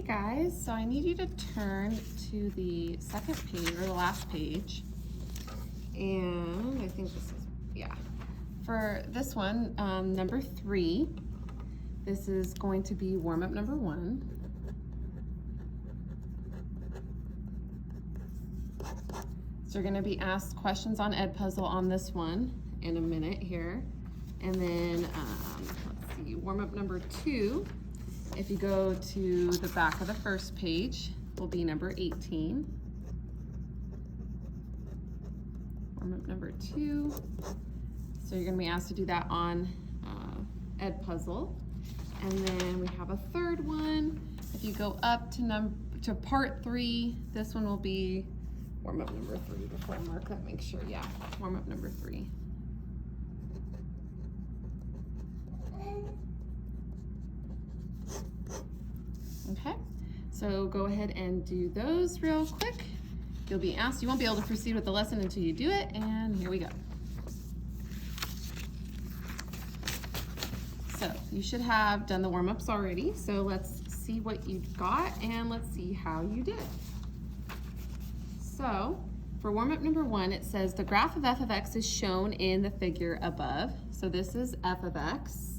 guys, so I need you to turn to the second page, or the last page. And I think this is, yeah. For this one, number 3, this is going to be warm-up number 1. So you're gonna be asked questions on Edpuzzle on this one in a minute here. And then, let's see, warm-up number 2, if you go to the back of the first page, will be number 18. Warm-up number 2. So you're gonna be asked to do that on Edpuzzle. And then we have a third one. If you go up to part 3, this one will be warm-up number 3. Before I mark that, make sure, yeah, warm-up number 3. Okay, so go ahead and do those real quick. You'll be asked, you won't be able to proceed with the lesson until you do it, and here we go. So you should have done the warm-ups already, so let's see what you got and let's see how you did. So for warm-up number 1, it says the graph of f of x is shown in the figure above. So this is f of x.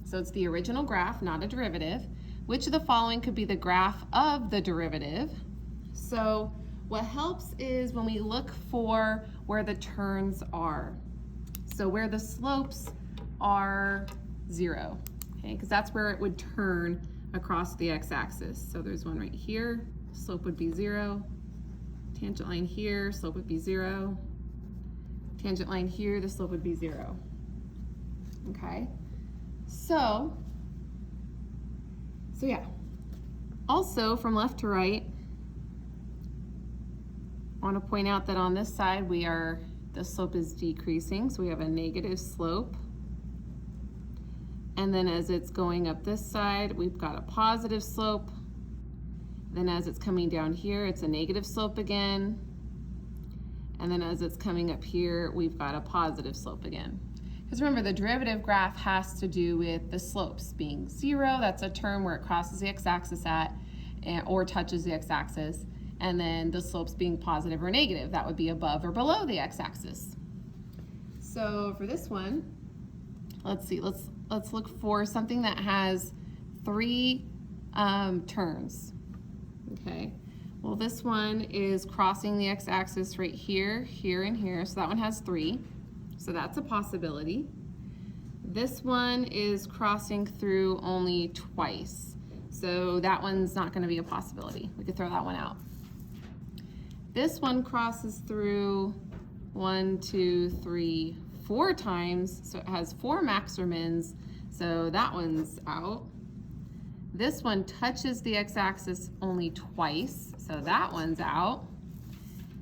So it's the original graph, not a derivative. Which of the following could be the graph of the derivative? So what helps is when we look for where the turns are. So where the slopes are 0, okay? Because that's where it would turn across the x-axis. So there's one right here, slope would be 0. Tangent line here, slope would be 0. Tangent line here, the slope would be 0. Okay? So yeah. Also, from left to right, I want to point out that on this side the slope is decreasing, so we have a negative slope. And then as it's going up this side, we've got a positive slope. Then as it's coming down here, it's a negative slope again. And then as it's coming up here, we've got a positive slope again. Because remember, the derivative graph has to do with the slopes being 0. That's a term where it crosses the x-axis or touches the x-axis. And then the slopes being positive or negative, that would be above or below the x-axis. So for this one, let's see, let's look for something that has 3 turns. Okay, well this one is crossing the x-axis right here, here, and here, so that one has 3. So that's a possibility. This one is crossing through only twice. So that one's not going to be a possibility. We could throw that one out. This one crosses through 1, 2, 3, 4 times. So it has 4 max or mins. So that one's out. This one touches the x-axis only twice. So that one's out.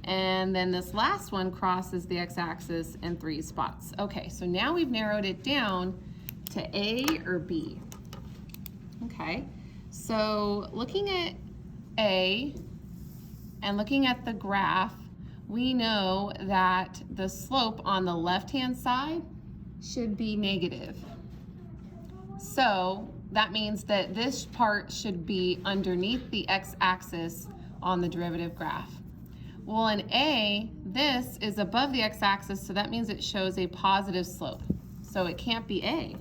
And then this last one crosses the x-axis in 3 spots. Okay, so now we've narrowed it down to A or B. Okay, so looking at A and looking at the graph, we know that the slope on the left-hand side should be negative. So that means that this part should be underneath the x-axis on the derivative graph. Well, in A, this is above the x-axis, so that means it shows a positive slope. So it can't be A.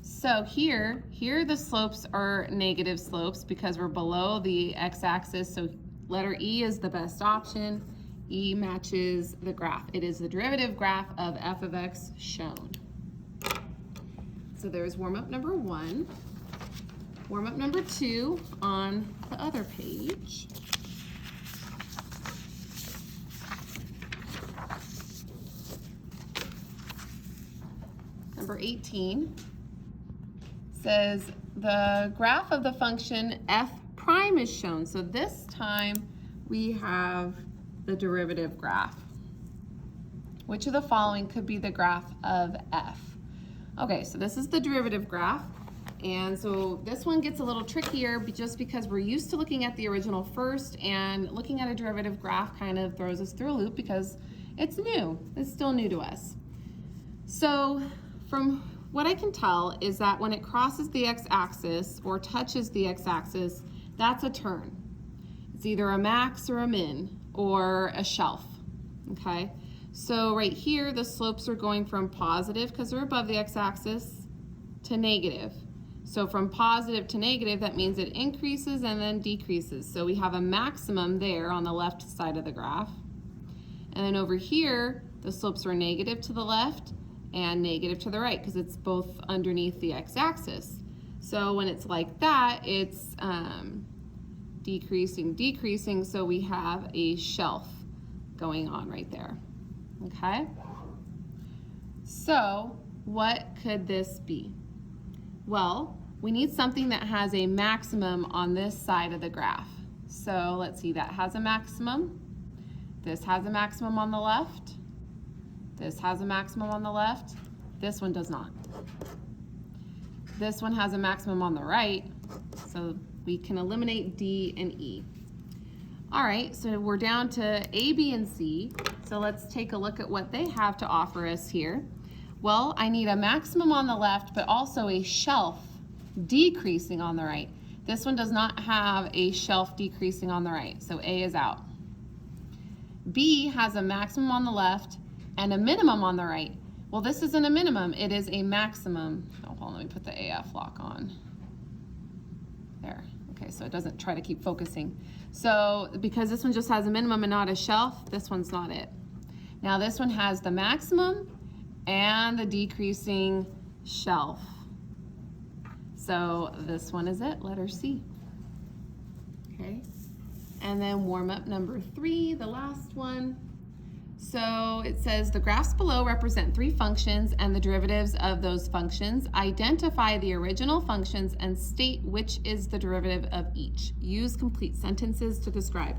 So here the slopes are negative slopes because we're below the x-axis, so letter E is the best option. E matches the graph. It is the derivative graph of f of x shown. So there's warm-up number 1. Warm-up number 2 on the other page. Number 18 says the graph of the function f prime is shown. So this time we have the derivative graph. Which of the following could be the graph of f? Okay, so this is the derivative graph. And so this one gets a little trickier just because we're used to looking at the original first, and looking at a derivative graph kind of throws us through a loop because it's new. It's still new to us. So from what I can tell is that when it crosses the x-axis or touches the x-axis, that's a turn. It's either a max or a min or a shelf, okay? So right here, the slopes are going from positive, because they're above the x-axis, to negative. So from positive to negative, that means it increases and then decreases. So we have a maximum there on the left side of the graph. And then over here, the slopes are negative to the left and negative to the right, because it's both underneath the x-axis. So when it's like that, it's decreasing, decreasing, so we have a shelf going on right there, okay? So what could this be? Well, we need something that has a maximum on this side of the graph. So let's see, that has a maximum. This has a maximum on the left. This has a maximum on the left. This one does not. This one has a maximum on the right, so we can eliminate D and E. All right, so we're down to A, B, and C. So let's take a look at what they have to offer us here. Well, I need a maximum on the left, but also a shelf decreasing on the right. This one does not have a shelf decreasing on the right, so A is out. B has a maximum on the left and a minimum on the right. Well, this isn't a minimum, it is a maximum. Oh, hold on, let me put the AF lock on. There, okay, so it doesn't try to keep focusing. So because this one just has a minimum and not a shelf, this one's not it. Now this one has the maximum and the decreasing shelf. So this one is it, letter C. Okay, and then warm up number 3, the last one. So it says the graphs below represent 3 functions and the derivatives of those functions. Identify the original functions and state which is the derivative of each. Use complete sentences to describe.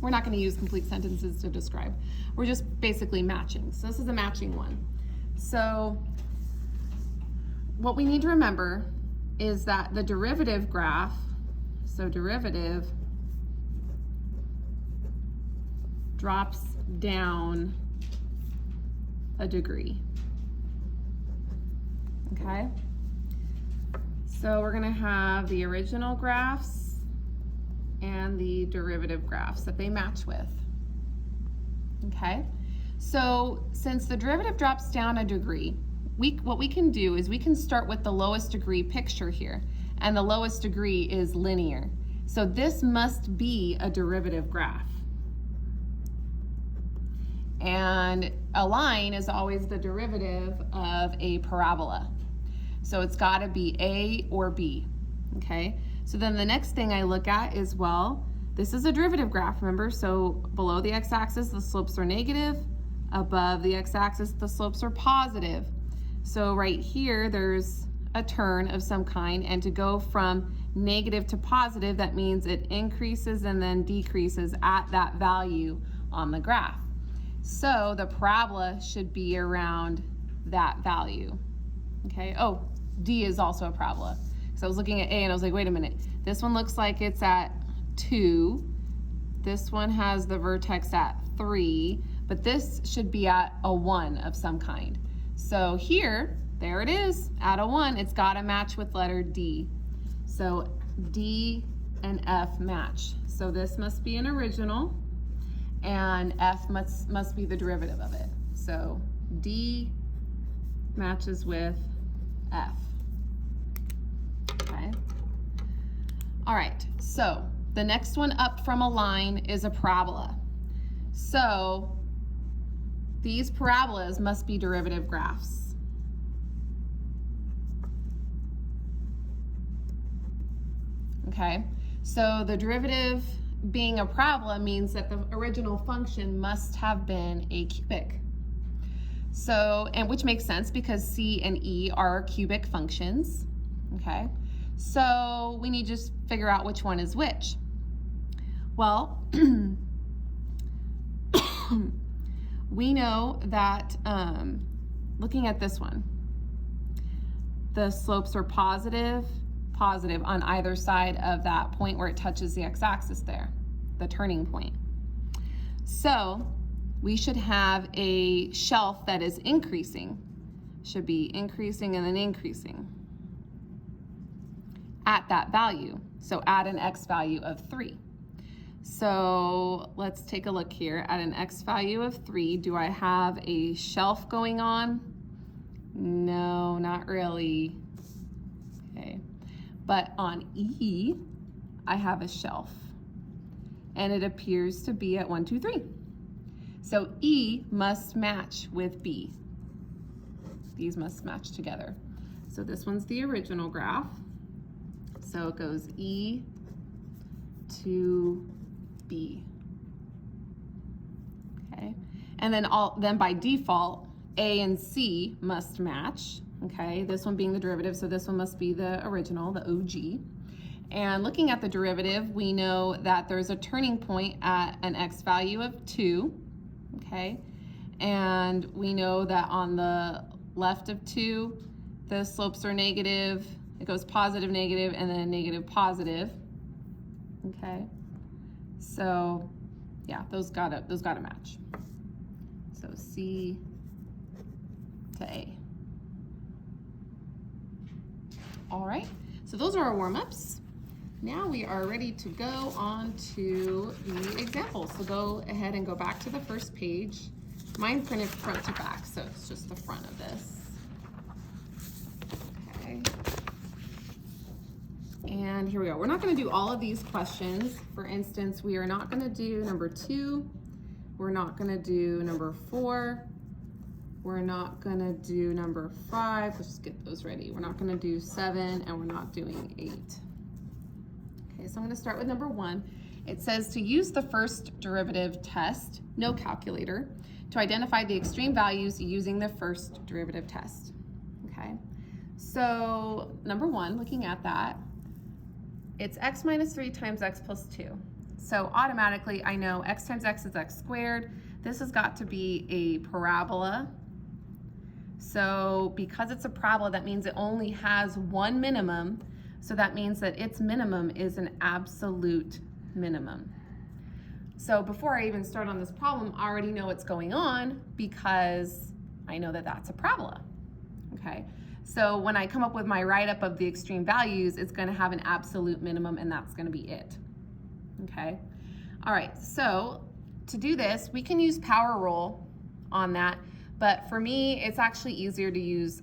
We're not going to use complete sentences to describe. We're just basically matching. So this is a matching one. So what we need to remember is that the derivative graph, so derivative drops down a degree. Okay? So we're going to have the original graphs and the derivative graphs that they match with. Okay? So since the derivative drops down a degree, what we can do is we can start with the lowest degree picture here, and the lowest degree is linear. So this must be a derivative graph. And a line is always the derivative of a parabola. So it's got to be A or B, okay? So then the next thing I look at is, well, this is a derivative graph, remember? So below the x-axis, the slopes are negative. Above the x-axis, the slopes are positive. So right here, there's a turn of some kind, and to go from negative to positive, that means it increases and then decreases at that value on the graph. So the parabola should be around that value, okay? Oh, D is also a parabola. So I was looking at A and I was like, wait a minute, this one looks like it's at 2. This one has the vertex at 3, but this should be at a 1 of some kind. So here, there it is, at a 1, it's gotta match with letter D. So D and F match. So this must be an original, and F must be the derivative of it. So D matches with F. Okay. All right, so the next one up from a line is a parabola. So these parabolas must be derivative graphs. Okay, so the derivative being a parabola means that the original function must have been a cubic. So, and which makes sense because C and E are cubic functions, okay? So we need to just figure out which one is which. Well, we know that, looking at this one, the slopes are positive on either side of that point where it touches the x-axis there, the turning point. So we should have a shelf that is increasing should be increasing and then increasing at that value. So at an x value of 3. So let's take a look here. At an x value of 3, do I have a shelf going on? No, not really. Okay. But on E, I have a shelf. And it appears to be at 1, 2, 3. So E must match with B. These must match together. So this one's the original graph. So it goes E to B. Okay. And then by default, A and C must match. Okay. This one being the derivative, so this one must be the original, the OG. And looking at the derivative, we know that there's a turning point at an x value of 2. Okay. And we know that on the left of 2, the slopes are negative. It goes positive, negative, and then negative, positive. Okay. So yeah, those gotta match. So C to A. All right. So those are our warm-ups. Now we are ready to go on to the examples. So go ahead and go back to the first page. Mine printed front to back, so it's just the front of this. Okay. And here we go. We're not going to do all of these questions. For instance, we are not going to do number 2. We're not going to do number 4. We're not going to do number 5. Let's just get those ready. We're not going to do 7, and we're not doing 8. Okay, so I'm going to start with number 1. It says to use the first derivative test, no calculator, to identify the extreme values using the first derivative test. Okay, so number 1, looking at that, it's x minus 3 times x plus 2. So automatically I know x times x is x squared. This has got to be a parabola. So because it's a parabola, that means it only has one minimum. So that means that its minimum is an absolute minimum. So before I even start on this problem, I already know what's going on because I know that that's a parabola. Okay. So when I come up with my write-up of the extreme values, it's going to have an absolute minimum, and that's going to be it. Okay. All right. So to do this, we can use power rule on that. But for me, it's actually easier to use,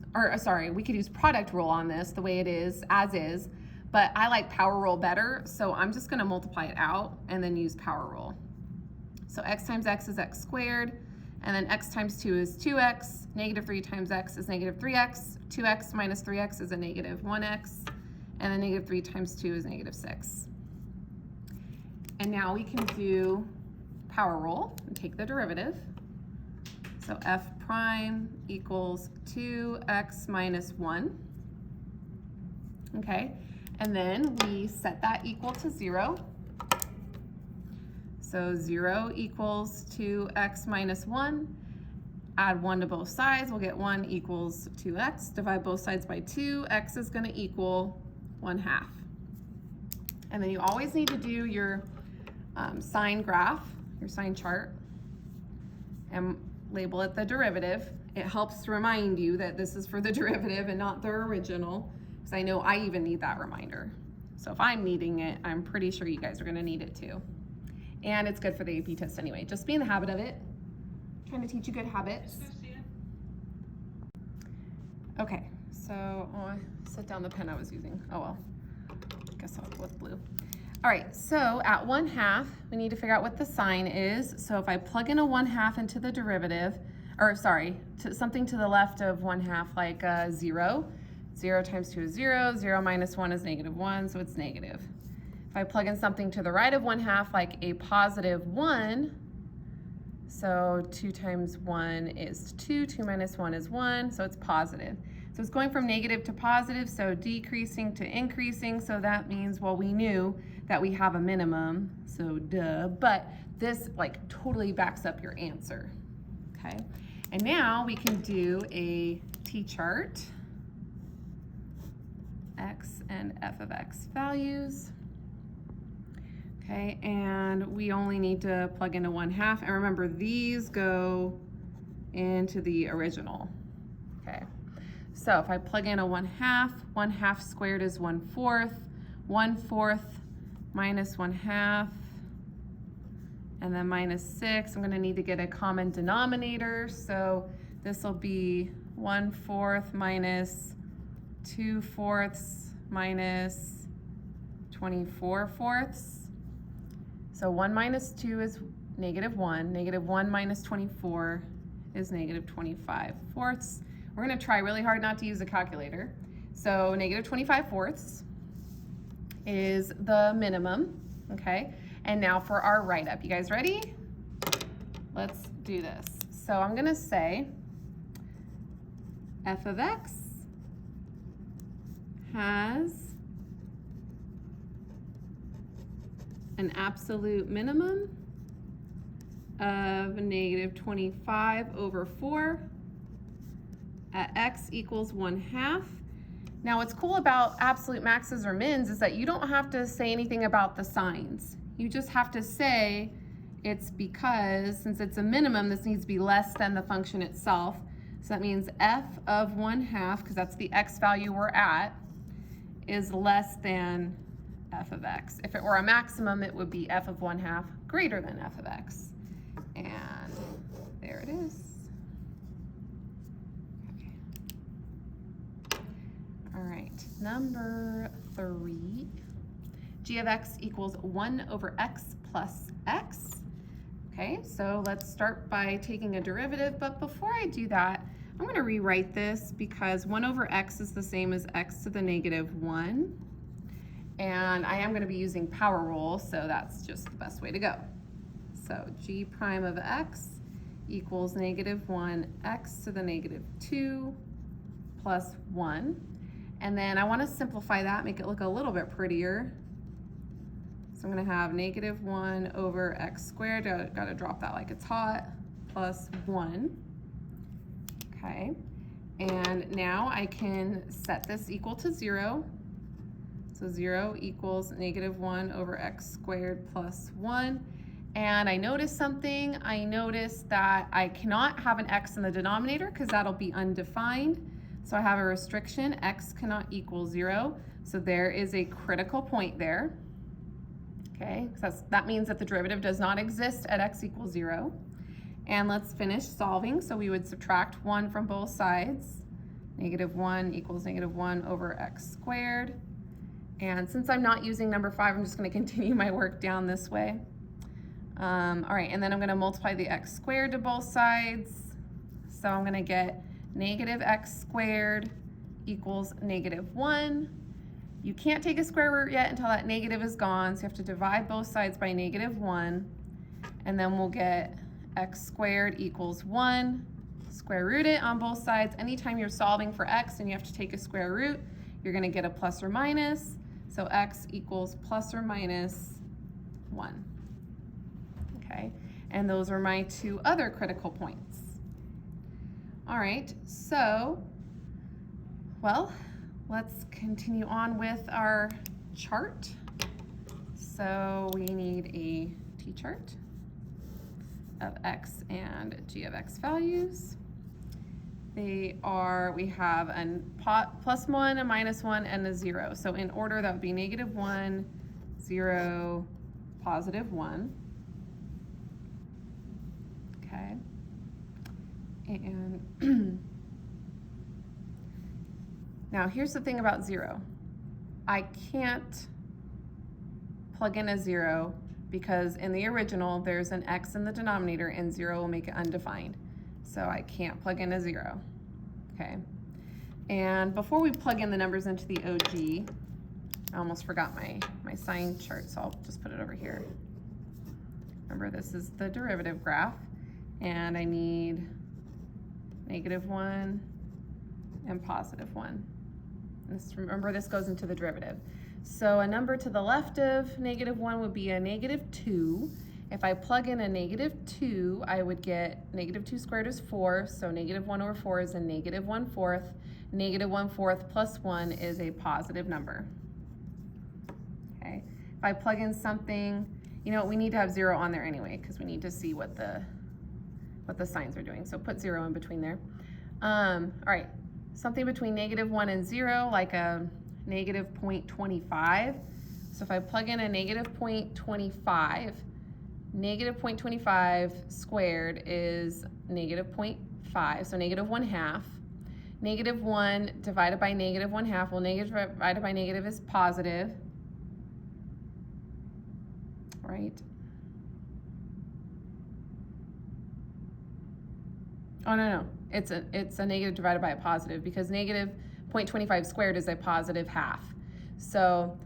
we could use product rule on this the way it is, as is, but I like power rule better. So I'm just going to multiply it out and then use power rule. So x times x is x squared. And then x times 2 is 2x, negative 3 times x is negative 3x, 2x minus 3x is a negative 1x, and then negative 3 times 2 is negative 6. And now we can do power rule and take the derivative. So f prime equals 2x minus 1. Okay, and then we set that equal to 0. So 0 equals 2x minus 1. Add 1 to both sides, we'll get 1 equals 2x. Divide both sides by 2, x is going to equal 1/2. And then you always need to do your sign graph, your sign chart, and label it the derivative. It helps to remind you that this is for the derivative and not the original, because I know I even need that reminder. So if I'm needing it, I'm pretty sure you guys are going to need it too. And it's good for the AP test anyway. Just be in the habit of it. I'm trying to teach you good habits. Okay, so I set down the pen I was using. Oh well, I guess I'll go with blue. All right, so at 1/2, we need to figure out what the sign is. So if I plug in a 1/2 into the derivative, something to the left of 1/2, like 0. 0 times 2 is 0. 0 minus 1 is negative 1, so it's negative. If I plug in something to the right of 1/2, like a positive 1, so 2 times 1 is 2, 2 minus 1 is 1, so it's positive. So it's going from negative to positive, so decreasing to increasing, so that means, well, we knew that we have a minimum, so duh, but this like totally backs up your answer, okay? And now we can do a t-chart, x and f of x values. Okay, and we only need to plug into 1/2. And remember, these go into the original. Okay, So if I plug in a 1/2 squared is 1/4, 1/4 minus 1/2, and then minus 6. I'm gonna need to get a common denominator, so this will be 1/4 minus 2/4 minus 24/4. So 1 minus 2 is -1. -1 minus 24 is -25/4. We're gonna try really hard not to use a calculator. So -25/4 is the minimum, okay? And now for our write-up. You guys ready? Let's do this. So I'm gonna say f of x has an absolute minimum of -25/4 at x equals 1/2. Now what's cool about absolute maxes or mins is that you don't have to say anything about the signs. You just have to say it's because, since it's a minimum, this needs to be less than the function itself. So that means f of 1/2, because that's the x value we're at, is less than f of x. If it were a maximum, it would be f of 1/2 greater than f of x. And there it is. Okay. All right, number 3. G of x equals 1/x plus x. Okay, so let's start by taking a derivative, but before I do that, I'm gonna rewrite this because 1/x is the same as x to the -1. And I am gonna be using power rule, so that's just the best way to go. So g prime of x equals -1 x to the -2 plus 1. And then I wanna simplify that, make it look a little bit prettier. So I'm gonna have -1/x², gotta drop that like it's hot, plus 1. Okay, and now I can set this equal to 0. So 0 equals -1/x² plus 1. And I noticed something. I noticed that I cannot have an x in the denominator because that'll be undefined. So I have a restriction, x cannot equal 0. So there is a critical point there. Okay, so that means that the derivative does not exist at x equals 0. And let's finish solving. So we would subtract 1 from both sides. -1 equals -1/x². And since I'm not using number 5, I'm just going to continue my work down this way. All right, and then I'm going to multiply the x² to both sides. So I'm going to get -x² equals -1. You can't take a square root yet until that negative is gone, so you have to divide both sides by -1, and then we'll get x² equals 1. Square root it on both sides. Anytime you're solving for x and you have to take a square root, you're going to get a plus or minus. So x equals plus or minus 1. Okay, and those are my 2 other critical points. All right, so, well, let's continue on with our chart. So we need a t-chart of x and g of x values. We have a +1, a -1, and a 0. So in order, that would be -1, 0, +1. Okay. And now here's the thing about 0. I can't plug in a 0 because in the original there's an x in the denominator and 0 will make it undefined. So I can't plug in a 0. Okay. And before we plug in the numbers into the OG, I almost forgot my sign chart, so I'll just put it over here. Remember, this is the derivative graph, and I need -1 and +1. Remember, this goes into the derivative. So a number to the left of -1 would be a -2. If I plug in a -2, I would get -2 squared is 4, so -1/4 is a -1/4. -1/4 plus 1 is a positive number. Okay. If I plug in something, you know, we need to have 0 on there anyway because we need to see what the signs are doing. So put 0 in between there. All right. something between -1 and 0, like a negative 0.25. So if I plug in a negative 0.25, negative 0.25 squared is negative 0.5, so negative 1/2. Negative 1 divided by negative 1/2, well, negative divided by negative is positive, right? Oh, no, it's a negative divided by a positive, because negative 0.25 squared is a positive half. So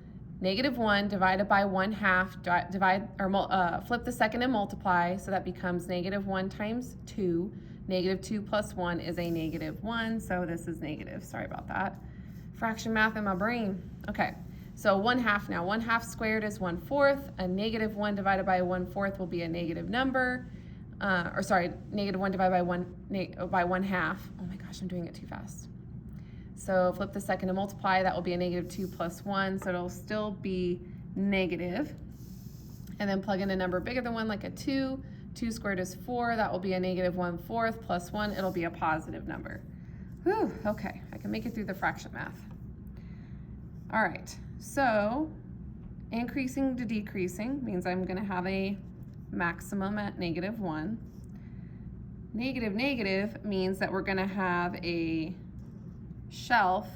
negative 1 divided by 1/2, flip the second and multiply, so that becomes negative 1 times 2. Negative 2 plus 1 is a negative 1, so this is negative. Sorry about that. Fraction math in my brain. Okay, so 1/2 now. 1/2 squared is 1/4. A negative 1 divided by 1/4 will be a negative number. Negative 1 divided by 1/2. Oh my gosh, I'm doing it too fast. So flip the second and multiply, that will be a negative 2 plus 1, so it'll still be negative. And then plug in a number bigger than 1, like a 2. 2 squared is 4, that will be a negative 1/4 plus 1, it'll be a positive number. Whew, okay, I can make it through the fraction math. All right, so increasing to decreasing means I'm gonna have a maximum at -1. Negative negative means that we're gonna have a shelf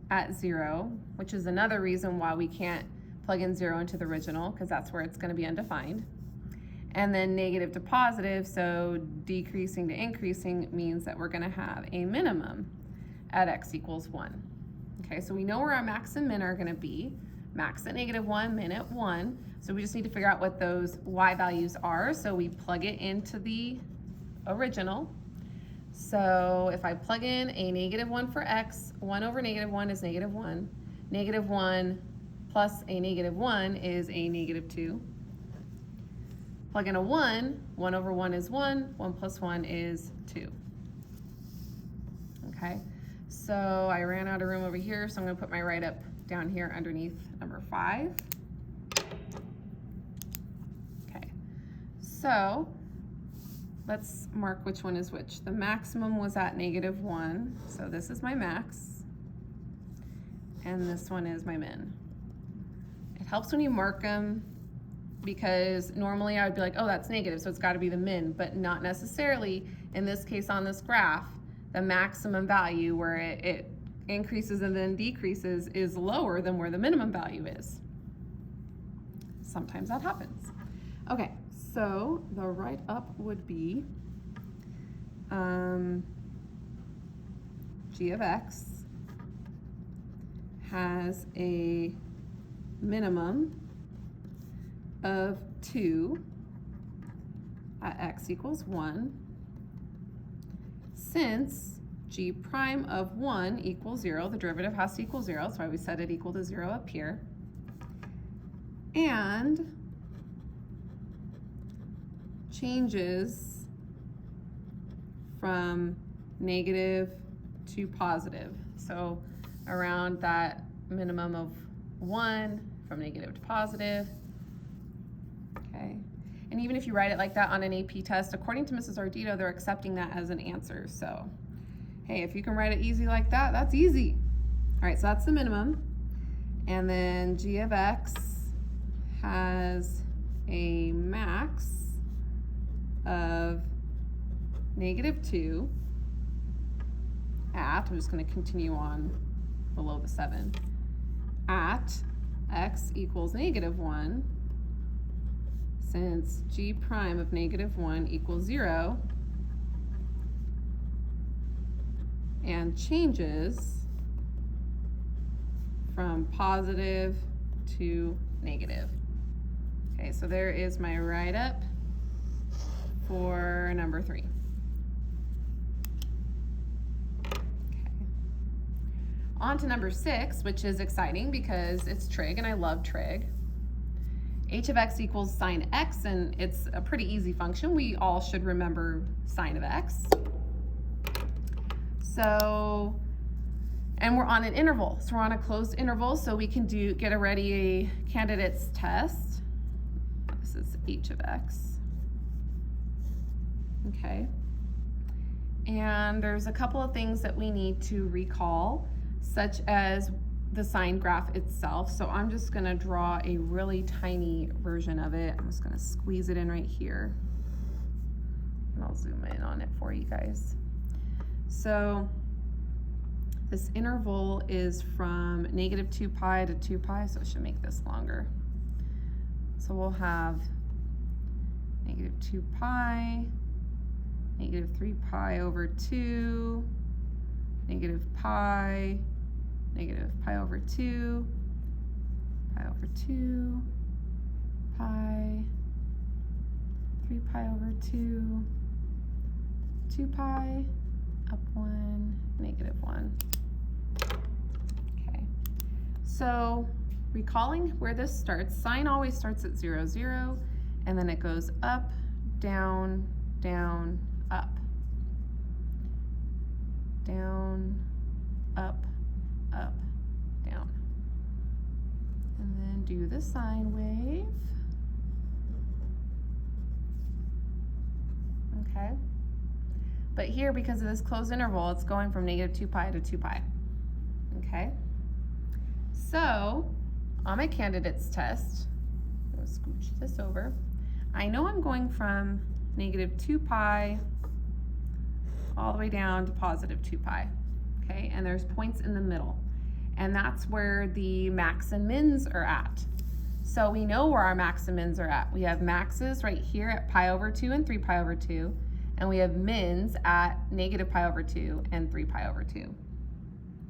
at 0, which is another reason why we can't plug in 0 into the original, because that's where it's gonna be undefined. And then negative to positive, so decreasing to increasing means that we're gonna have a minimum at x equals 1. Okay, so we know where our max and min are gonna be. Max at -1, min at 1. So we just need to figure out what those y values are. So we plug it into the original. So if I plug in a -1 for x, 1 over -1 is -1. -1 plus a -1 is a -2. Plug in a 1, 1 over 1 is 1, 1 plus 1 is 2. Okay, so I ran out of room over here, so I'm gonna put my write-up down here underneath number 5. Okay, so let's mark which one is which. The maximum was at -1, so this is my max, and this one is my min. It helps when you mark them, because normally I would be like, oh, that's negative, so it's got to be the min, but not necessarily. In this case on this graph, the maximum value where it increases and then decreases is lower than where the minimum value is. Sometimes that happens. Okay, so the write-up would be g of x has a minimum of 2 at x equals 1, since g prime of 1 equals 0, the derivative has to equal 0, that's why we set it equal to 0 up here, and changes from negative to positive. So around that minimum of 1 from negative to positive. Okay, and even if you write it like that on an AP test, according to Mrs. Ardito, they're accepting that as an answer. So, hey, if you can write it easy like that, that's easy. All right, so that's the minimum. And then g of x has a max of -2 at, I'm just gonna continue on below the 7, at x equals -1, since g prime of -1 equals 0, and changes from positive to negative. Okay, so there is my write-up for number 3. Okay. On to number 6, which is exciting because it's trig, and I love trig. H of x equals sine x, and it's a pretty easy function. We all should remember sine of x. So, and we're on an interval. So we're on a closed interval, so we can get ready a candidate's test. This is h of x. Okay. And there's a couple of things that we need to recall, such as the sine graph itself. So I'm just gonna draw a really tiny version of it. I'm just gonna squeeze it in right here. And I'll zoom in on it for you guys. So this interval is from -2 pi to 2 pi, so I should make this longer. So we'll have -2 pi, -3 pi over 2, -pi, -pi over 2, pi over 2, pi, 3 pi over 2, 2 pi, up 1, -1. Okay, so recalling where this starts, sine always starts at 0, 0, and then it goes up, down, down, up, down, up, up, down. And then do the sine wave. Okay. But here, because of this closed interval, it's going from -2 pi to 2 pi. Okay. So on my candidates test, I'm going to scooch this over. I know I'm going from -2 pi all the way down to +2 pi. Okay, and there's points in the middle, and that's where the max and mins are at. So we know where our max and mins are at. We have maxes right here at pi over 2 and 3 pi over 2, and we have mins at -pi over 2 and 3 pi over 2.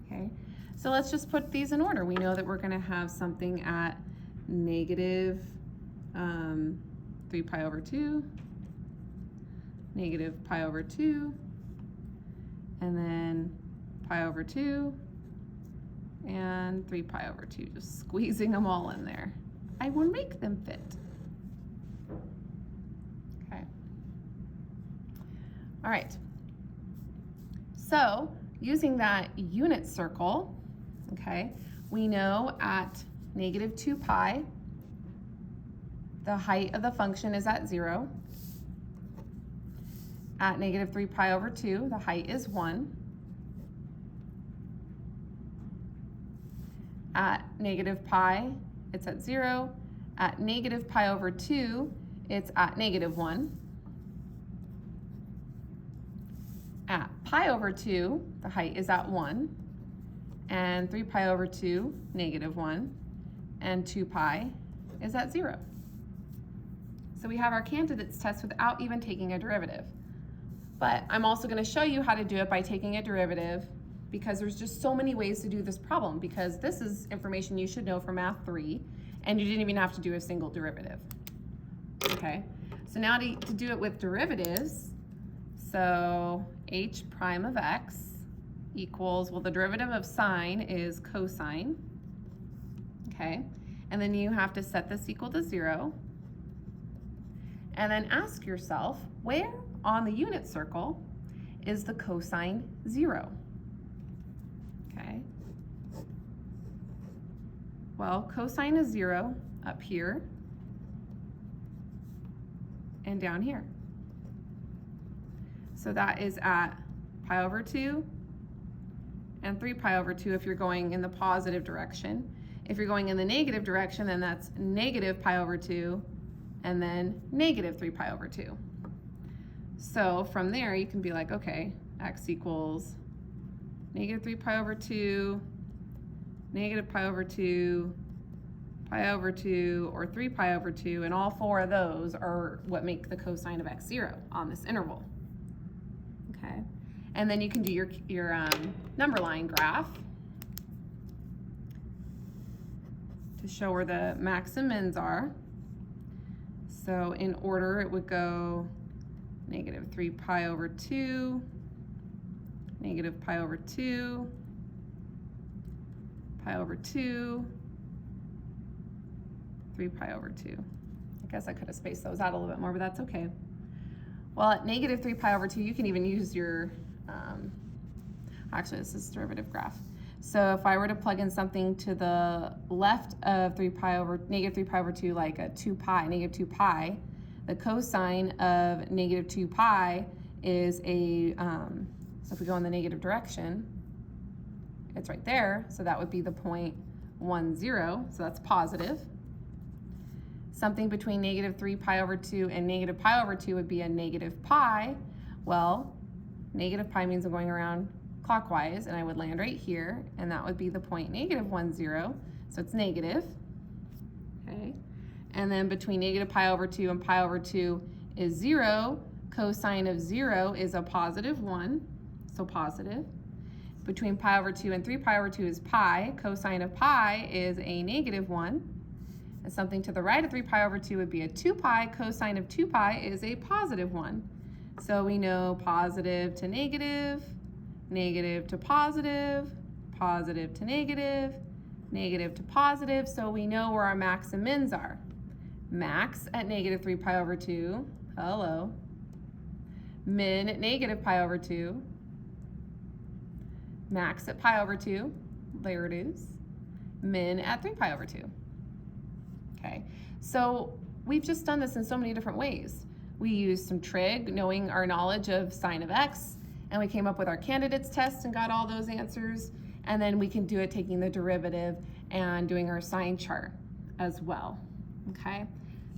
Okay, so let's just put these in order. We know that we're going to have something at -3 pi over 2, -pi over 2, and then pi over 2, and 3 pi over 2, just squeezing them all in there. I will make them fit. Okay. All right. So using that unit circle, okay, we know at -2 pi, the height of the function is at 0. At -3 pi over 2, the height is 1. At -pi, it's at 0. At -pi over 2, it's at -1. At pi over 2, the height is at 1. And 3 pi over 2, -1. And 2 pi is at 0. So we have our candidates test without even taking a derivative. But I'm also going to show you how to do it by taking a derivative, because there's just so many ways to do this problem, because this is information you should know for Math 3, and you didn't even have to do a single derivative. Okay, so now to do it with derivatives, so h prime of x equals, well, the derivative of sine is cosine. Okay, and then you have to set this equal to 0. And then ask yourself, where on the unit circle is the cosine 0? Okay. Well, cosine is 0 up here and down here. So that is at pi over 2 and 3 pi over 2 if you're going in the positive direction. If you're going in the negative direction, then that's -pi over 2 and then -3 pi over 2. So from there, you can be like, okay, x equals -3 pi over 2, -pi over 2, pi over 2, or 3 pi over 2, and all 4 of those are what make the cosine of x 0 on this interval. Okay, and then you can do your number line graph to show where the max and mins are. So in order, it would go -3 pi over 2, -pi over 2, pi over 2, 3 pi over 2. I guess I could have spaced those out a little bit more, but that's okay. Well, at -3 pi over 2, you can even use your, actually this is derivative graph. So if I were to plug in something to the left of -3 pi over 2, like a 2 pi, -2 pi, the cosine of -2 pi is a, so if we go in the negative direction, it's right there, so that would be the 0.10, so that's positive. Something between negative 3 pi over 2 and negative pi over 2 would be a negative pi. Well, negative pi means I'm going around clockwise, and I would land right here, and that would be the -10, so it's negative, okay? And then between negative pi over 2 and pi over 2 is 0. Cosine of 0 is a +1, so positive. Between pi over 2 and 3 pi over 2 is pi. Cosine of pi is a -1. And something to the right of 3 pi over 2 would be a 2 pi. Cosine of 2 pi is a +1. So we know positive to negative, negative to positive, positive to negative, negative to positive. So we know where our max and mins are. Max at negative 3 pi over 2, hello. Min at negative pi over 2. Max at pi over 2, there it is. Min at 3 pi over 2. Okay, so we've just done this in so many different ways. We used some trig, knowing our knowledge of sine of x, and we came up with our candidates test and got all those answers. And then we can do it taking the derivative and doing our sign chart as well, okay?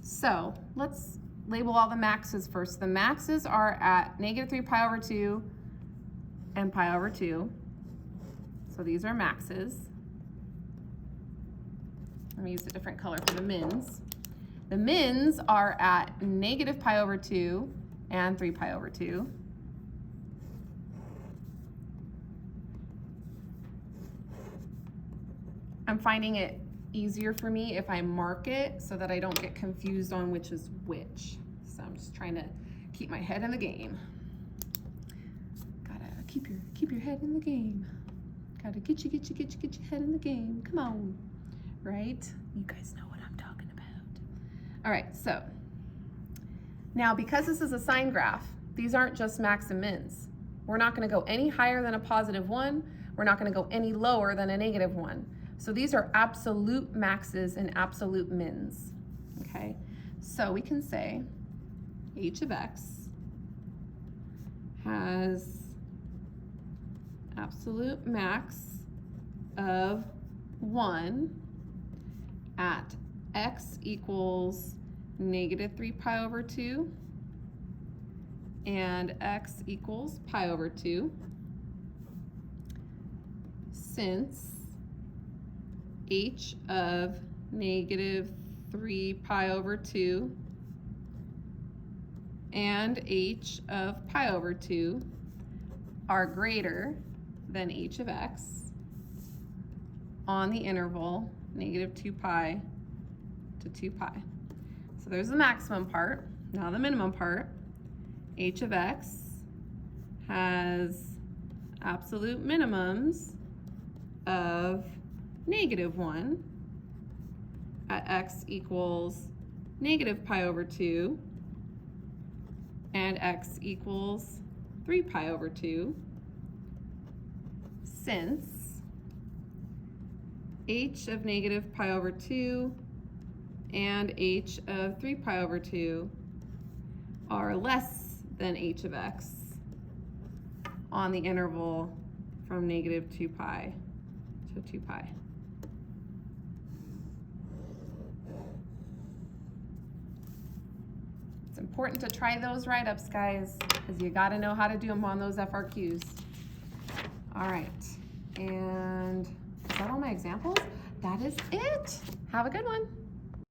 So let's label all the maxes first. The maxes are at negative 3 pi over 2 and pi over 2. So these are maxes. Let me use a different color for the mins. The mins are at negative pi over 2 and 3 pi over 2. I'm finding it easier for me if I mark it so that I don't get confused on which is which. So I'm just trying to keep my head in the game. Gotta keep your head in the game. Gotta get your head in the game. Come on, right? You guys know what I'm talking about. All right, so now because this is a sine graph, these aren't just max and mins. We're not gonna go any higher than a +1. We're not gonna go any lower than a -1. So these are absolute maxes and absolute mins, okay? So we can say h of x has absolute max of 1 at x equals negative 3 pi over 2 and x equals pi over 2, since h of negative 3 pi over 2 and h of pi over 2 are greater than h of x on the interval negative 2 pi to 2 pi. So there's the maximum part. Now the minimum part. H of x has absolute minimums of -1 at x equals negative pi over 2 and x equals 3 pi over 2, since h of negative pi over 2 and h of 3 pi over 2 are less than h of x on the interval from negative 2 pi to 2 pi. It's important to try those write-ups, guys, because you got to know how to do them on those FRQs. All right, and is that all my examples? That is it. Have a good one.